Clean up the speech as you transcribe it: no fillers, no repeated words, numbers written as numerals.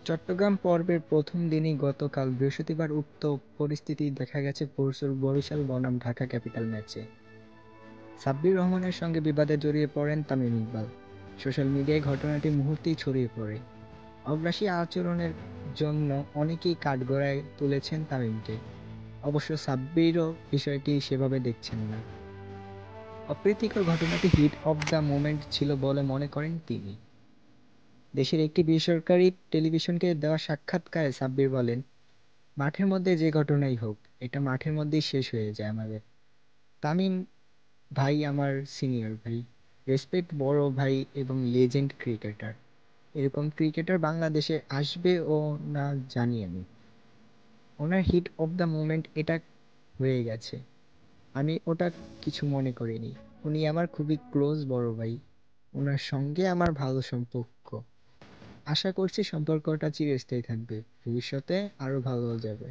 চট্টগ্রাম পর্বের প্রথম দিনই গতকাল বৃহস্পতিবার উক্ত পরিস্থিতি দেখা গেছে পরশুর বরিশাল বনাম ঢাকা ক্যাপিটাল ম্যাচে। সাব্বির রহমানের সঙ্গে বিবাদে জড়িয়ে পড়েন তামিম ইকবাল। সোশ্যাল মিডিয়ায় ঘটনাটি মুহূর্তেই ছড়িয়ে পড়ে। অগ্রাসী আচরণের জন্য অনেকেই কাঠগড়ায় তুলেছেন তামিমকে। অবশ্য সাব্বিরও বিষয়টি সেভাবে দেখছেন না। অপ্রীতিকর ঘটনাটি হিট অব দ্য মোমেন্ট ছিল বলে মনে করেন তিনি। দেশের একটি বেসরকারি টেলিভিশনকে দেওয়া সাক্ষাৎকারে সাব্বির বলেন, মাঠের মধ্যে যে ঘটনাই হোক, এটা মাঠের মধ্যেই শেষ হয়ে যায় আমাদের। তামিম ভাই আমার সিনিয়র ভাই, রেসপেক্ট, বড় ভাই এবং লেজেন্ড ক্রিকেটার। এরকম ক্রিকেটার বাংলাদেশে আসবে ও না জানি আমি। ওনার হিট অফ দ্য মোমেন্ট এটা হয়ে গেছে, আমি ওটা কিছু মনে করিনি। উনি আমার খুবই ক্লোজ বড় ভাই, ওনার সঙ্গে আমার ভালো সম্পর্ক। আশা করছি সম্পর্কটা চিরস্থায়ী থাকবে, ভবিষ্যতে আরো ভালো যাবে।